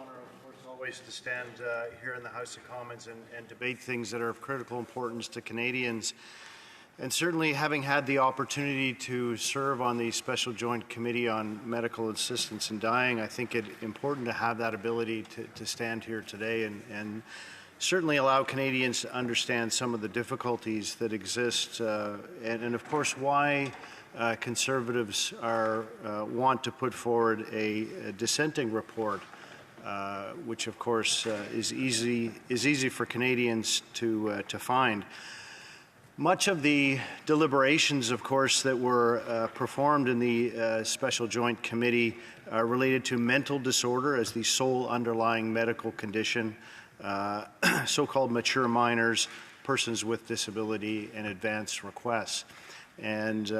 honor, of course, always to stand here in the House of Commons and debate things that are of critical importance to Canadians. And certainly, having had the opportunity to serve on the Special Joint Committee on Medical Assistance in Dying, I think it's important to have that ability to stand here today and certainly allow Canadians to understand some of the difficulties that exist and of course, why Conservatives want to put forward a dissenting report, which of course is easy for Canadians to find. Much of the deliberations, of course, that were performed in the Special Joint Committee related to mental disorder as the sole underlying medical condition, so-called mature minors, persons with disability, and advance requests. And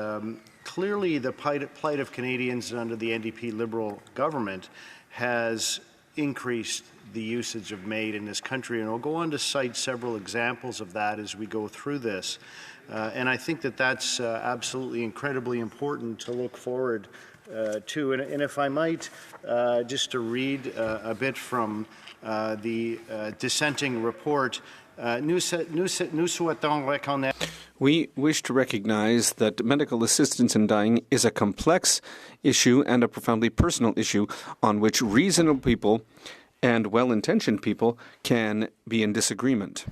clearly the plight of Canadians under the NDP Liberal government has increased the usage of MAiD in this country, and I'll go on to cite several examples of that as we go through this. And I think that that's absolutely incredibly important to look forward to. And if I might, just to read a bit from the dissenting report, we wish to recognize that medical assistance in dying is a complex issue and a profoundly personal issue on which reasonable people and well-intentioned people can be in disagreement.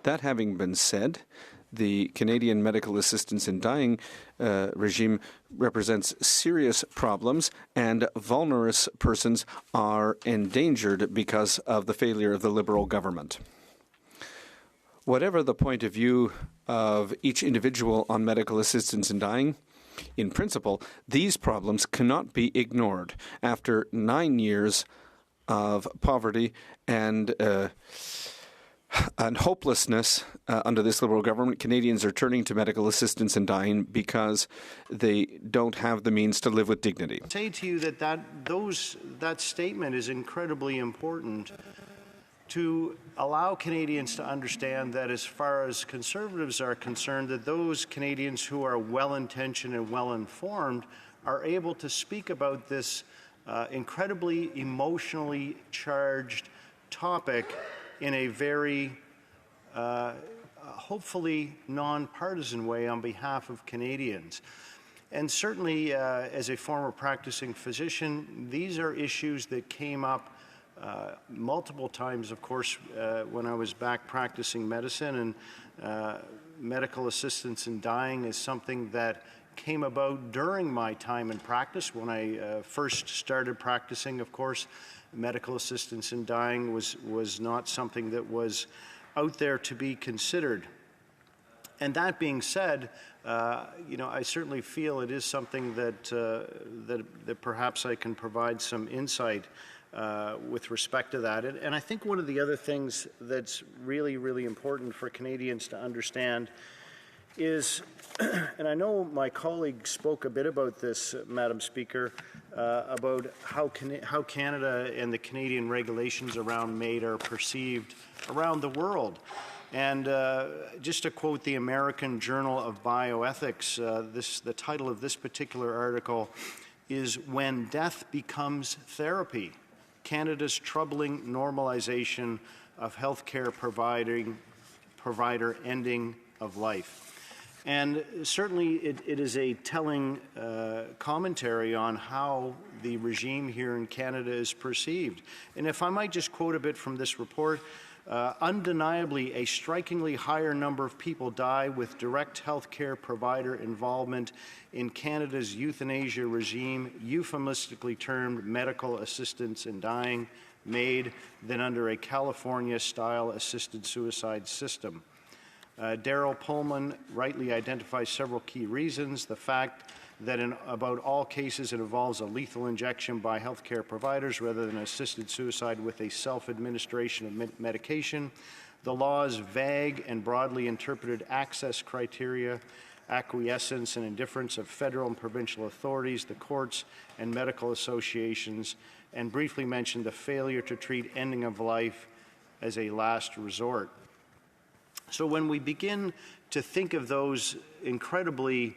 That having been said, the Canadian medical assistance in dying regime represents serious problems, and vulnerable persons are endangered because of the failure of the Liberal government. Whatever the point of view of each individual on medical assistance in dying, in principle, these problems cannot be ignored. After 9 years of poverty and hopelessness under this Liberal government, Canadians are turning to medical assistance in dying because they don't have the means to live with dignity. I say to you that statement is incredibly important to allow Canadians to understand that as far as Conservatives are concerned, that those Canadians who are well-intentioned and well-informed are able to speak about this incredibly emotionally charged topic in a very hopefully non-partisan way on behalf of Canadians. And certainly, as a former practicing physician, these are issues that came up multiple times, of course, when I was back practicing medicine, and medical assistance in dying is something that came about during my time in practice. When I first started practicing, of course, medical assistance in dying was not something that was out there to be considered. And that being said, I certainly feel it is something that that perhaps I can provide some insight with respect to that. And I think one of the other things that's really, really important for Canadians to understand is, and I know my colleague spoke a bit about this, Madam Speaker, about how Canada and the Canadian regulations around MAiD are perceived around the world. And just to quote the American Journal of Bioethics, the title of this particular article is "When Death Becomes Therapy: Canada's Troubling Normalization of Healthcare Provider Ending of Life." And certainly it is a telling commentary on how the regime here in Canada is perceived. And if I might just quote a bit from this report, undeniably a strikingly higher number of people die with direct healthcare provider involvement in Canada's euthanasia regime, euphemistically termed medical assistance in dying, MAiD, than under a California-style assisted suicide system. Daryl Pullman rightly identifies several key reasons. The fact that in about all cases it involves a lethal injection by healthcare providers rather than assisted suicide with a self-administration of medication. The law's vague and broadly interpreted access criteria, acquiescence and indifference of federal and provincial authorities, the courts and medical associations, and briefly mention the failure to treat ending of life as a last resort. So when we begin to think of those incredibly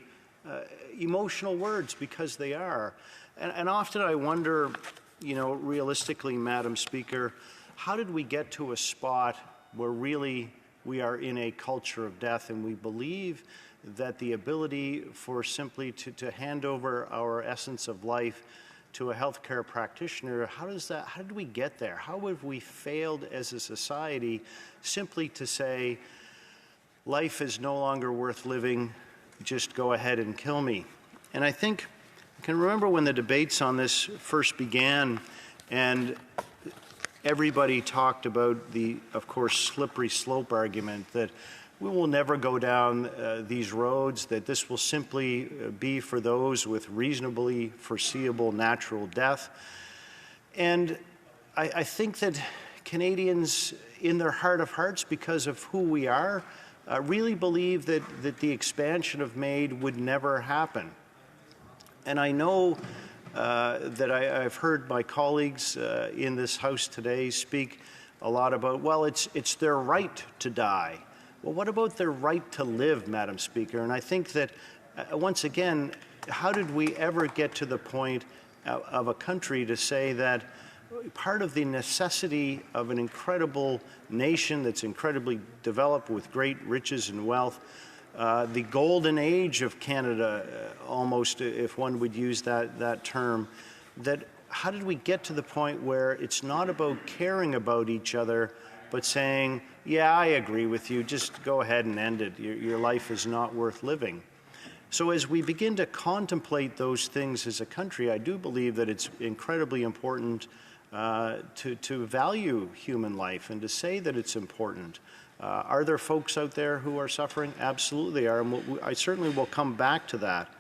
emotional words, because they are, and often I wonder, realistically, Madam Speaker, how did we get to a spot where really we are in a culture of death, and we believe that the ability for simply to hand over our essence of life to a healthcare practitioner, how did we get there? How have we failed as a society simply to say, life is no longer worth living, just go ahead and kill me? And I think I can remember when the debates on this first began, and everybody talked about the, of course, slippery slope argument that we will never go down these roads, that this will simply be for those with reasonably foreseeable natural death. And I think that Canadians, in their heart of hearts, because of who we are, really believe that the expansion of MAiD would never happen. And I know that I've heard my colleagues in this House today speak a lot about, well, it's their right to die. Well, what about their right to live, Madam Speaker? And I think that, once again, how did we ever get to the point of a country to say that part of the necessity of an incredible nation that's incredibly developed with great riches and wealth, the golden age of Canada, almost, if one would use that term, that how did we get to the point where it's not about caring about each other, but saying, yeah, I agree with you, just go ahead and end it. Your life is not worth living. So as we begin to contemplate those things as a country, I do believe that it's incredibly important to value human life and to say that it's important. Are there folks out there who are suffering? Absolutely are, and I certainly will come back to that.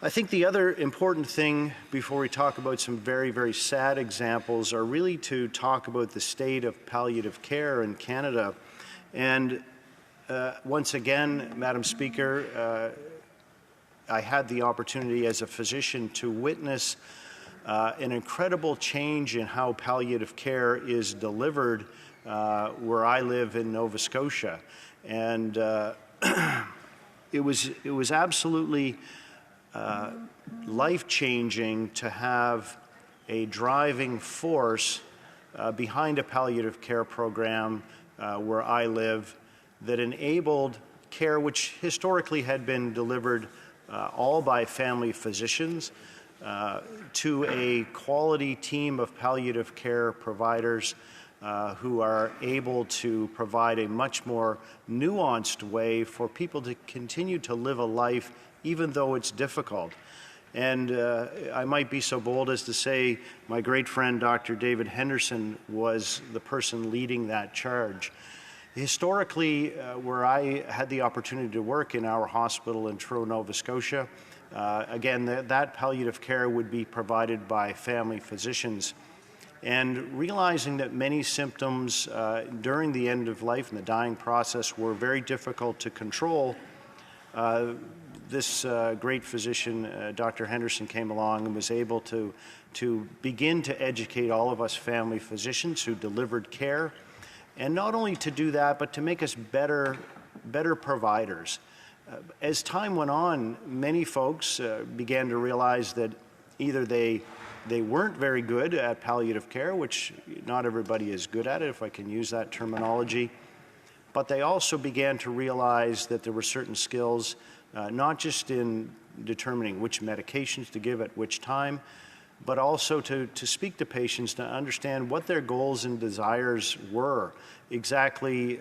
I think the other important thing, before we talk about some very, very sad examples, are really to talk about the state of palliative care in Canada. And once again, Madam Speaker, I had the opportunity as a physician to witness an incredible change in how palliative care is delivered where I live in Nova Scotia. And it was absolutely life-changing to have a driving force behind a palliative care program where I live that enabled care which historically had been delivered all by family physicians to a quality team of palliative care providers who are able to provide a much more nuanced way for people to continue to live a life even though it's difficult. And I might be so bold as to say my great friend Dr. David Henderson was the person leading that charge. Historically, where I had the opportunity to work in our hospital in Trudeau, Nova Scotia, again, that palliative care would be provided by family physicians. And realizing that many symptoms during the end of life and the dying process were very difficult to control, this great physician, Dr. Henderson, came along and was able to begin to educate all of us family physicians who delivered care, and not only to do that, but to make us better providers. As time went on, many folks began to realize that either they weren't very good at palliative care, which not everybody is good at it, if I can use that terminology, but they also began to realize that there were certain skills, not just in determining which medications to give at which time, but also to speak to patients to understand what their goals and desires were. Exactly,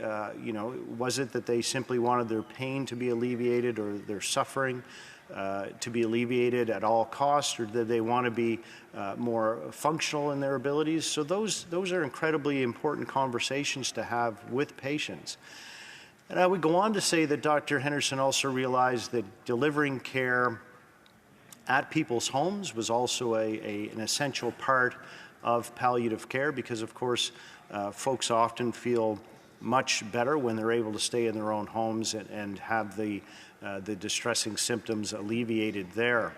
was it that they simply wanted their pain to be alleviated or their suffering to be alleviated at all costs, or did they want to be more functional in their abilities? So those are incredibly important conversations to have with patients. And I would go on to say that Dr. Henderson also realized that delivering care at people's homes was also an essential part of palliative care, because of course folks often feel much better when they're able to stay in their own homes and have the distressing symptoms alleviated there.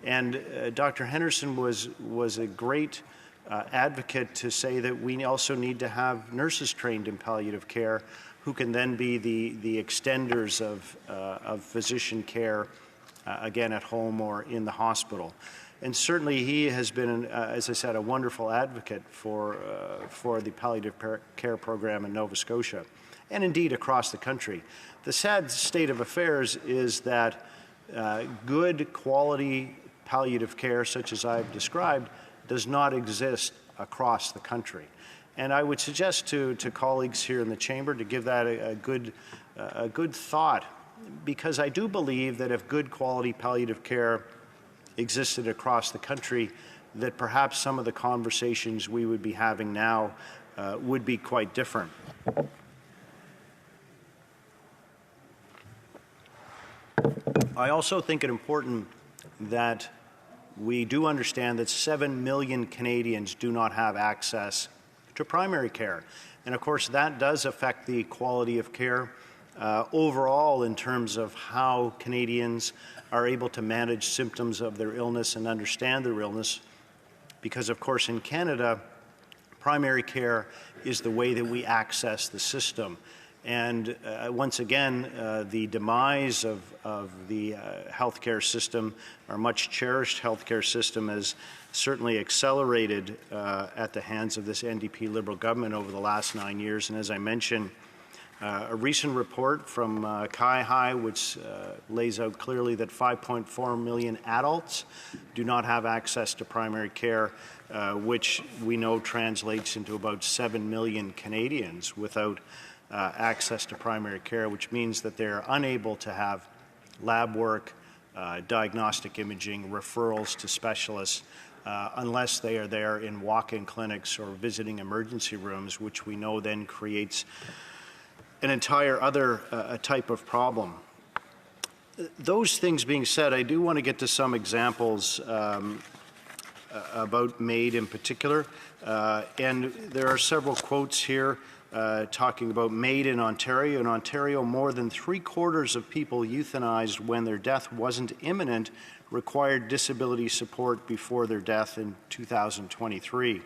And Dr. Henderson was a great advocate to say that we also need to have nurses trained in palliative care who can then be the extenders of physician care, again, at home or in the hospital. And certainly he has been, as I said, a wonderful advocate for the palliative care program in Nova Scotia, and indeed across the country. The sad state of affairs is that good quality palliative care, such as I've described, does not exist across the country. And I would suggest to colleagues here in the chamber to give that a good thought, because I do believe that if good quality palliative care existed across the country, that perhaps some of the conversations we would be having now would be quite different. I also think it important that we do understand that 7 million Canadians do not have access to primary care. And of course, that does affect the quality of care overall in terms of how Canadians are able to manage symptoms of their illness and understand their illness. Because of course, in Canada, primary care is the way that we access the system. And once again, the demise of the healthcare system, our much cherished healthcare system, has certainly accelerated at the hands of this NDP Liberal government over the last 9 years. And as I mentioned, a recent report from CIHI, which lays out clearly that 5.4 million adults do not have access to primary care, which we know translates into about 7 million Canadians without access to primary care, which means that they're unable to have lab work, diagnostic imaging, referrals to specialists, unless they are there in walk-in clinics or visiting emergency rooms, which we know then creates an entire other type of problem. Those things being said, I do want to get to some examples about MAiD in particular, and there are several quotes here talking about MAiD in Ontario. In Ontario, more than 3/4 of people euthanized when their death wasn't imminent required disability support before their death in 2023.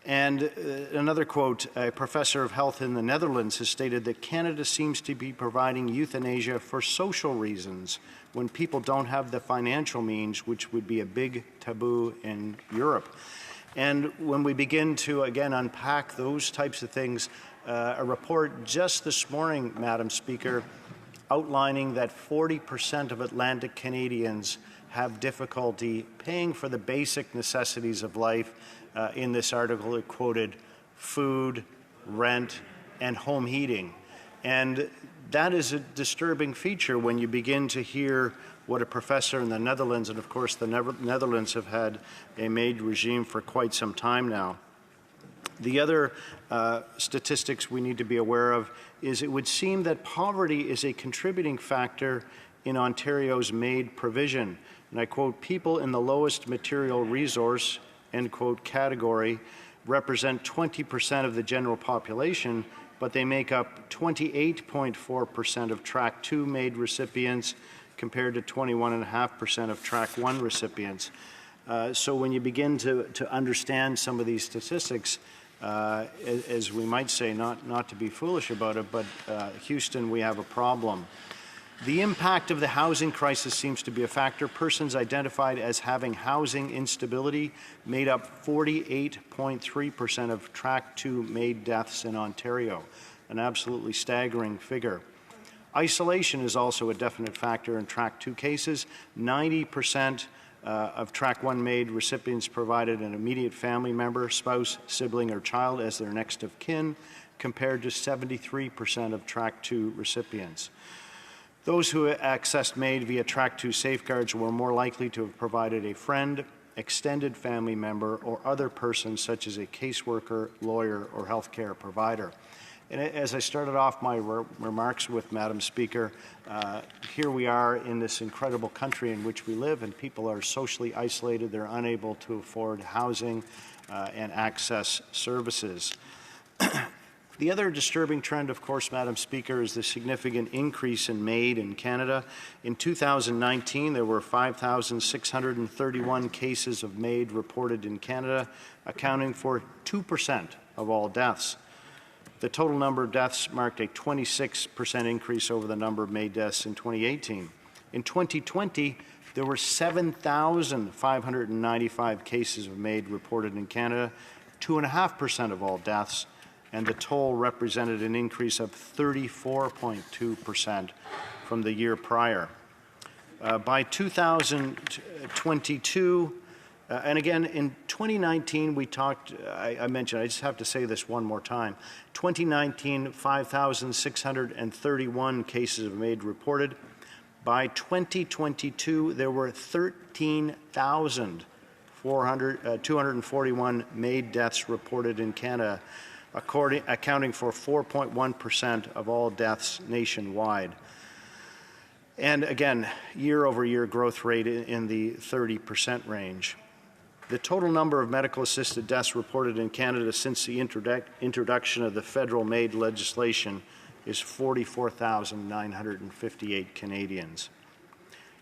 And another quote, a professor of health in the Netherlands has stated that Canada seems to be providing euthanasia for social reasons when people don't have the financial means, which would be a big taboo in Europe. And when we begin to, again, unpack those types of things, a report just this morning, Madam Speaker, outlining that 40% of Atlantic Canadians have difficulty paying for the basic necessities of life. In this article, it quoted food, rent, and home heating. And that is a disturbing feature when you begin to hear what a professor in the Netherlands, and of course the Netherlands have had a MAiD regime for quite some time now. The other statistics we need to be aware of is it would seem that poverty is a contributing factor in Ontario's MAiD provision. And I quote, people in the lowest material resource, end quote, category represent 20% of the general population, but they make up 28.4% of Track 2 MAiD recipients compared to 21.5% of Track 1 recipients. So when you begin to understand some of these statistics, as we might say, not to be foolish about it, but Houston, we have a problem. The impact of the housing crisis seems to be a factor. Persons identified as having housing instability made up 48.3% of Track 2 MAiD deaths in Ontario, an absolutely staggering figure. Isolation is also a definite factor in Track 2 cases. 90% of Track 1 MAiD recipients provided an immediate family member, spouse, sibling, or child as their next of kin, compared to 73% of Track 2 recipients. Those who accessed MAiD via Track 2 safeguards were more likely to have provided a friend, extended family member, or other person such as a caseworker, lawyer, or healthcare provider. And as I started off my remarks with, Madam Speaker, here we are in this incredible country in which we live, and people are socially isolated. They're unable to afford housing and access services. The other disturbing trend, of course, Madam Speaker, is the significant increase in MAiD in Canada. In 2019, there were 5,631 cases of MAiD reported in Canada, accounting for 2% of all deaths. The total number of deaths marked a 26% increase over the number of MAiD deaths in 2018. In 2020, there were 7,595 cases of MAiD reported in Canada, 2.5% of all deaths, and the toll represented an increase of 34.2% from the year prior. By 2022, and again, in 2019, we talked, I mentioned, I just have to say this one more time. 2019, 5,631 cases of MAiD reported. By 2022, there were 13,241 MAiD deaths reported in Canada, accounting for 4.1% of all deaths nationwide. And again, year-over-year growth rate in the 30% range. The total number of medical-assisted deaths reported in Canada since the introduction of the federal MAiD legislation is 44,958 Canadians.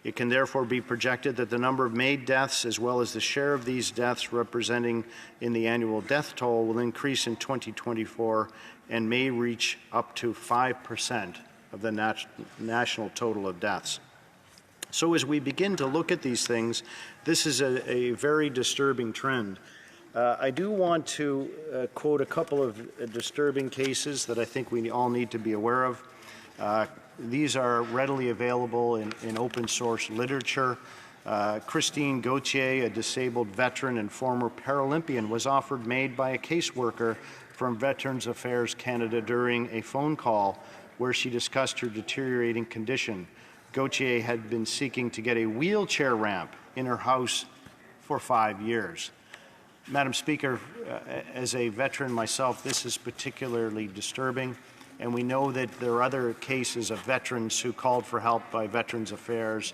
It can therefore be projected that the number of MAiD deaths, as well as the share of these deaths representing in the annual death toll, will increase in 2024 and may reach up to 5% of the national total of deaths. So as we begin to look at these things, this is a very disturbing trend. I do want to quote a couple of disturbing cases that I think we all need to be aware of. These are readily available in open source literature. Christine Gauthier, a disabled veteran and former Paralympian, was offered MAiD by a caseworker from Veterans Affairs Canada during a phone call where she discussed her deteriorating condition. Gauthier had been seeking to get a wheelchair ramp in her house for 5 years. Madam Speaker, as a veteran myself, this is particularly disturbing, and we know that there are other cases of veterans who called for help by Veterans Affairs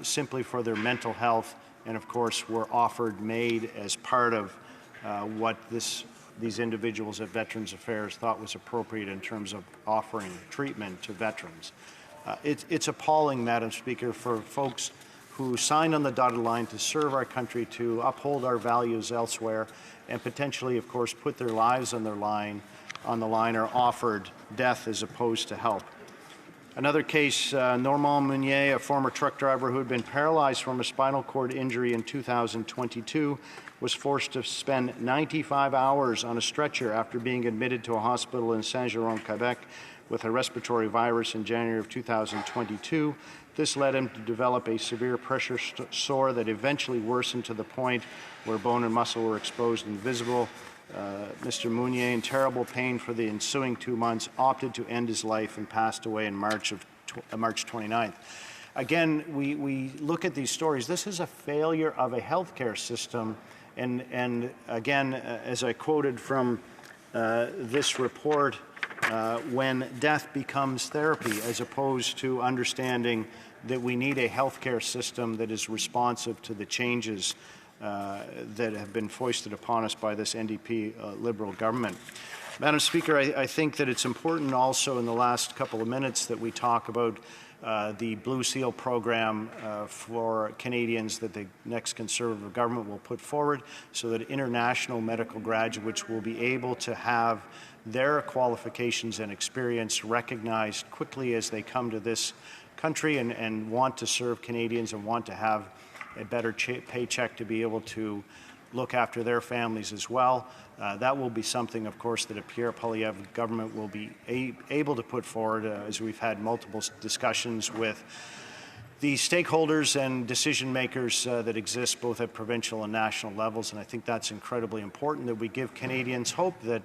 simply for their mental health, and of course were offered MAiD as part of what these individuals at Veterans Affairs thought was appropriate in terms of offering treatment to veterans. It's appalling, Madam Speaker, for folks who signed on the dotted line to serve our country, to uphold our values elsewhere, and potentially, of course, put their lives on the line, or offered death as opposed to help. Another case, Normand Meunier, a former truck driver who had been paralyzed from a spinal cord injury in 2022, was forced to spend 95 hours on a stretcher after being admitted to a hospital in Saint-Jérôme, Quebec, with a respiratory virus in January of 2022. This led him to develop a severe pressure sore that eventually worsened to the point where bone and muscle were exposed and visible. Mr. Meunier, in terrible pain for the ensuing 2 months, opted to end his life and passed away in March 29th. Again, we look at these stories. This is a failure of a healthcare system. And again, as I quoted from this report, when death becomes therapy, as opposed to understanding that we need a healthcare system that is responsive to the changes that have been foisted upon us by this NDP Liberal government. Madam Speaker, I think that it's important also in the last couple of minutes that we talk about the Blue Seal program for Canadians that the next Conservative government will put forward so that international medical graduates will be able to have their qualifications and experience recognized quickly as they come to this country and want to serve Canadians and want to have a better paycheck to be able to look after their families as well. That will be something, of course, that a Pierre Poilievre government will be able to put forward as we've had multiple discussions with the stakeholders and decision makers that exist both at provincial and national levels. And I think that's incredibly important, that we give Canadians hope that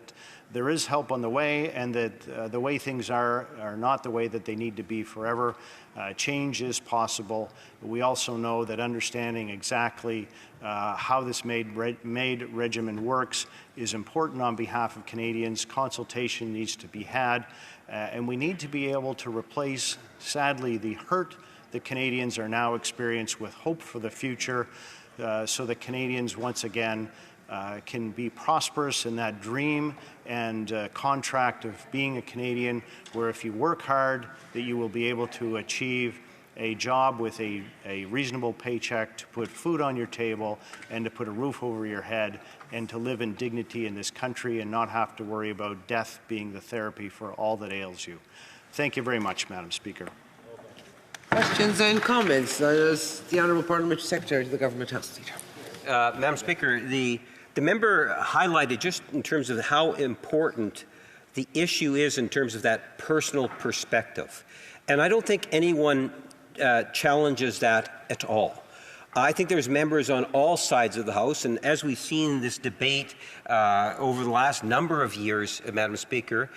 there is help on the way and that the way things are not the way that they need to be forever. Change is possible. We also know that understanding exactly how this MAiD regimen works is important on behalf of Canadians. Consultation needs to be had, and we need to be able to replace, sadly, the hurt that Canadians are now experiencing with hope for the future, so that Canadians once again can be prosperous in that dream and contract of being a Canadian, where if you work hard, that you will be able to achieve a job with a reasonable paycheck, to put food on your table and to put a roof over your head and to live in dignity in this country and not have to worry about death being the therapy for all that ails you. Thank you very much, Madam Speaker. Questions and comments. The Honourable Parliamentary Secretary to the Government House Leader. Madam Speaker, the member highlighted just in terms of how important the issue is in terms of that personal perspective. And I don't think anyone challenges that at all. I think there's members on all sides of the House, and as we've seen this debate over the last number of years, Madam Speaker,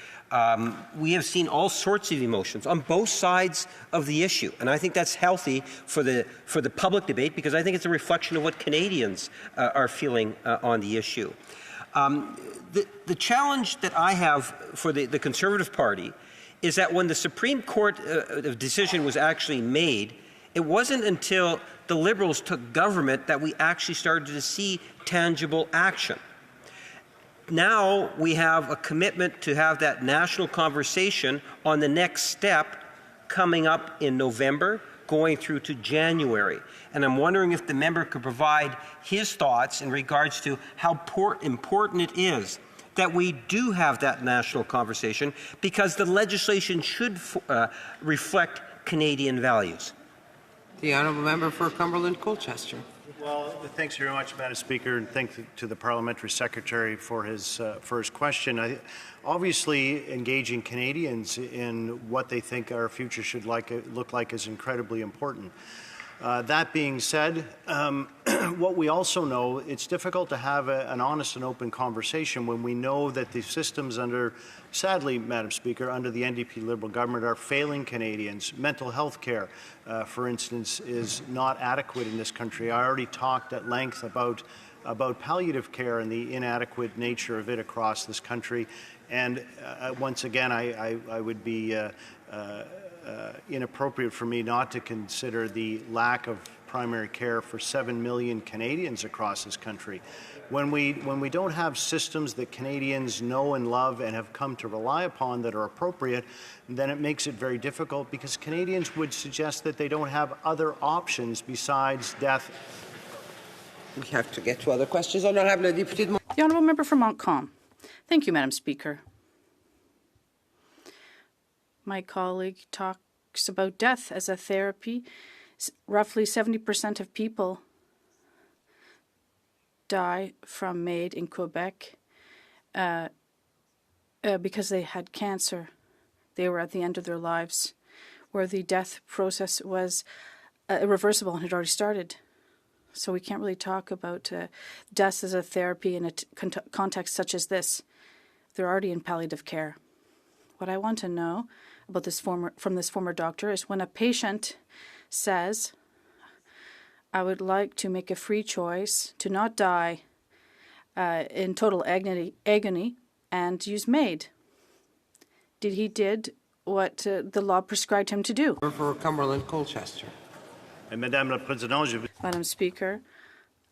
we have seen all sorts of emotions on both sides of the issue, and I think that's healthy for the public debate because I think it's a reflection of what Canadians are feeling on the issue. The challenge that I have for the Conservative Party is that when the Supreme Court decision was actually made, it wasn't until the Liberals took government that we actually started to see tangible action. Now we have a commitment to have that national conversation on the next step coming up in November, going through to January. And I'm wondering if the member could provide his thoughts in regards to how important it is that we do have that national conversation because the legislation should reflect Canadian values. The Honourable Member for Cumberland Colchester. Well, thanks very much, Madam Speaker, and thanks to the Parliamentary Secretary for his question. Obviously, engaging Canadians in what they think our future should look like is incredibly important. That being said, what we also know, it's difficult to have an honest and open conversation when we know that the systems sadly, Madam Speaker, under the NDP Liberal government are failing Canadians. Mental health care, for instance, is not adequate in this country. I already talked at length about palliative care and the inadequate nature of it across this country. And once again, I would be inappropriate for me not to consider the lack of primary care for 7 million Canadians across this country. When we don't have systems that Canadians know and love and have come to rely upon that are appropriate, then it makes it very difficult because Canadians would suggest that they don't have other options besides death. We have to get to other questions. Honourable Deputy. The Honourable Member for Montcalm. Thank you, Madam Speaker. My colleague talks about death as a therapy. Roughly 70% of people die from MAiD in Quebec because they had cancer. They were at the end of their lives, where the death process was irreversible and had already started. So we can't really talk about death as a therapy in a context such as this. They're already in palliative care. What I want to know about this former doctor is when a patient says, I would like to make a free choice to not die in total agony and use MAiD. He did what the law prescribed him to do. For Cumberland Colchester. Madam Speaker,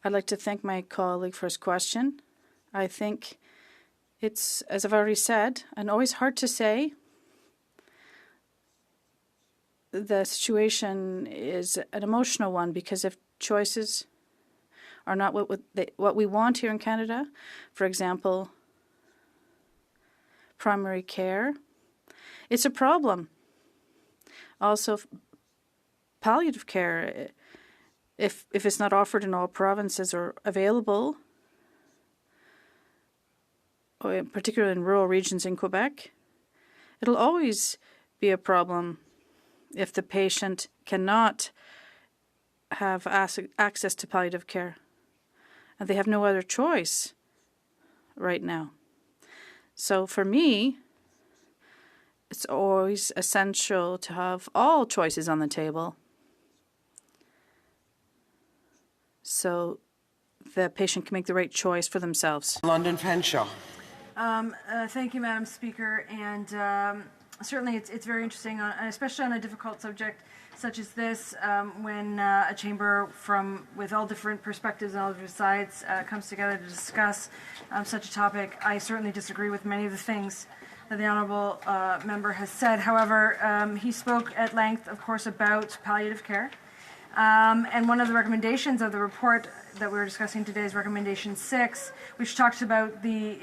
I'd like to thank my colleague for his question. I think it's, as I've already said, and always hard to say. The situation is an emotional one because if choices are not what we want here in Canada, for example, primary care, it's a problem. Also, palliative care, if it's not offered in all provinces or available, or particularly in rural regions in Quebec, it'll always be a problem if the patient cannot have access to palliative care. And they have no other choice right now. So for me, it's always essential to have all choices on the table so the patient can make the right choice for themselves. London Fanshawe. Thank you, Madam Speaker. And certainly it's very interesting, especially on a difficult subject such as this, when a chamber with all different perspectives and all different sides comes together to discuss such a topic. I certainly disagree with many of the things that the Honourable Member has said. However, he spoke at length, of course, about palliative care. And one of the recommendations of the report that we're discussing today is recommendation 6, which talks about the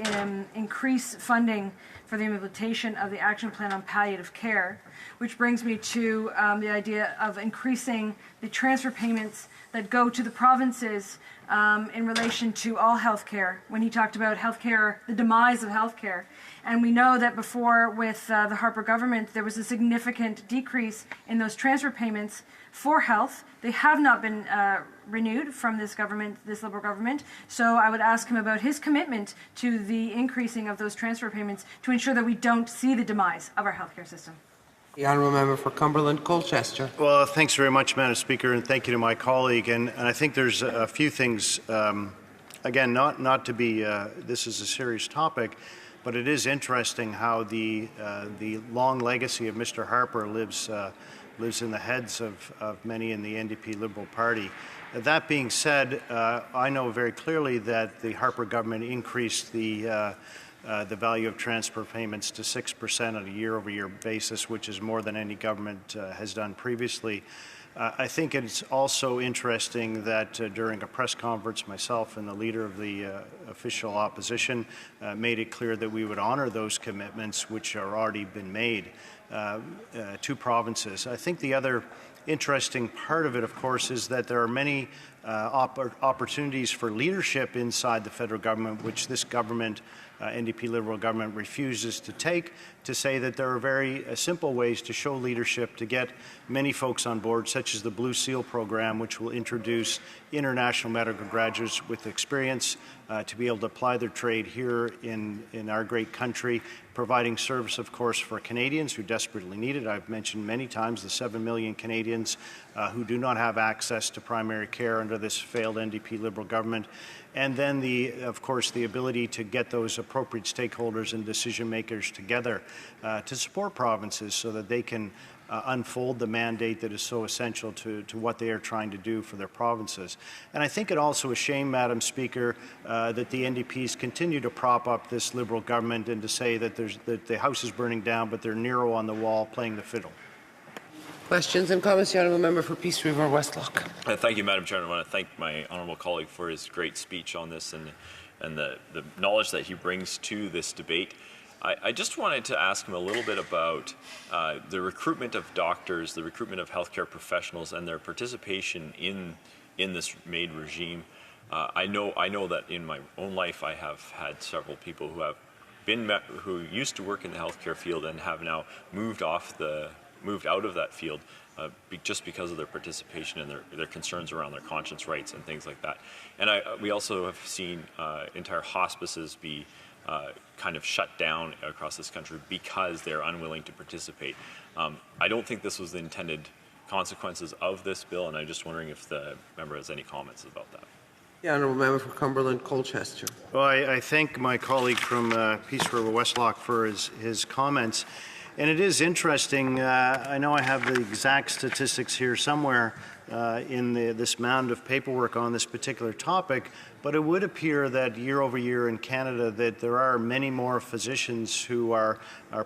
increased funding for the implementation of the action plan on palliative care, which brings me to the idea of increasing the transfer payments that go to the provinces in relation to all healthcare, when he talked about healthcare, the demise of healthcare. And we know that before, with the Harper government, there was a significant decrease in those transfer payments for health. They have not been renewed from this government, this Liberal government. So I would ask him about his commitment to the increasing of those transfer payments to ensure that we don't see the demise of our healthcare system. The honourable member for Cumberland Colchester. Well, thanks very much, Madam Speaker, and thank you to my colleague. And I think there's a few things, again, not to be, this is a serious topic, but it is interesting how the long legacy of Mr. Harper lives in the heads of many in the NDP Liberal Party. That being said, I know very clearly that the Harper government increased the value of transfer payments to 6% on a year-over-year basis, which is more than any government has done previously. I think it's also interesting that during a press conference, myself and the leader of the official opposition made it clear that we would honor those commitments which are already been made to provinces. I think the other interesting part of it, of course, is that there are many opportunities for leadership inside the federal government, which this government, NDP Liberal government, refuses to take, to say that there are very simple ways to show leadership to get many folks on board, such as the Blue Seal program, which will introduce international medical graduates with experience to be able to apply their trade here in our great country, providing service, of course, for Canadians who desperately need it. I've mentioned many times the 7 million Canadians who do not have access to primary care under this failed NDP Liberal government. And then, of course, the ability to get those appropriate stakeholders and decision makers together to support provinces so that they can unfold the mandate that is so essential to what they are trying to do for their provinces. And I think it also a shame, Madam Speaker, that the NDPs continue to prop up this Liberal government and to say that the house is burning down, but they're Nero on the wall playing the fiddle. Questions and comments? The honourable member for Peace River Westlock. Thank you, Madam Chairman. I want to thank my honourable colleague for his great speech on this and the knowledge that he brings to this debate. I just wanted to ask him a little bit about the recruitment of doctors, the recruitment of healthcare professionals, and their participation in this MAiD regime. I know that in my own life I have had several people who used to work in the healthcare field and have now moved out of that field just because of their participation and their concerns around their conscience rights and things like that. And we also have seen entire hospices be kind of shut down across this country because they're unwilling to participate. I don't think this was the intended consequences of this bill, and I'm just wondering if the member has any comments about that. The honourable member for Cumberland Colchester. Well, I thank my colleague from Peace River Westlock for his comments. And it is interesting, I know I have the exact statistics here somewhere in this mound of paperwork on this particular topic, but it would appear that year over year in Canada that there are many more physicians who are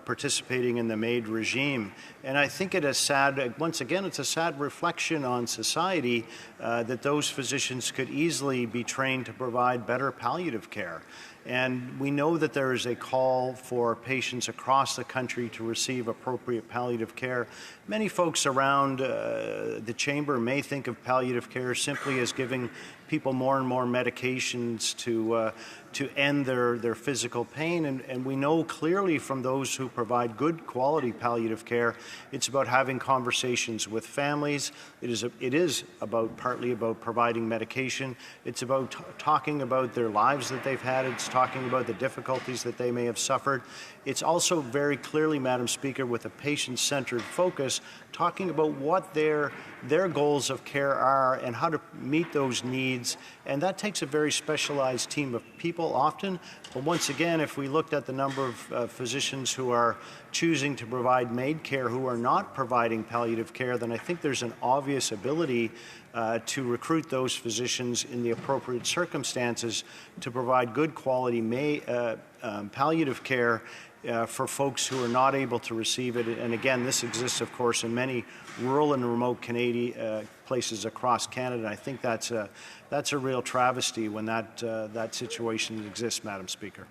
participating in the MAiD regime. And I think it is sad, once again, it's a sad reflection on society that those physicians could easily be trained to provide better palliative care. And we know that there is a call for patients across the country to receive appropriate palliative care. Many folks around the chamber may think of palliative care simply as giving people more and more medications to end their physical pain. And we know clearly from those who provide good quality palliative care, it's about having conversations with families. It is partly about providing medication. It's about talking about their lives that they've had. It's talking about the difficulties that they may have suffered. It's also very clearly, Madam Speaker, with a patient-centered focus, talking about what their goals of care are and how to meet those needs. And that takes a very specialized team of people often. But once again, if we looked at the number of physicians who are choosing to provide MAiD care who are not providing palliative care, then I think there's an obvious ability to recruit those physicians in the appropriate circumstances to provide good quality palliative care for folks who are not able to receive it. And again, this exists, of course, in many rural and remote Canadian places across Canada. I think that's a real travesty when that situation exists, Madam Speaker.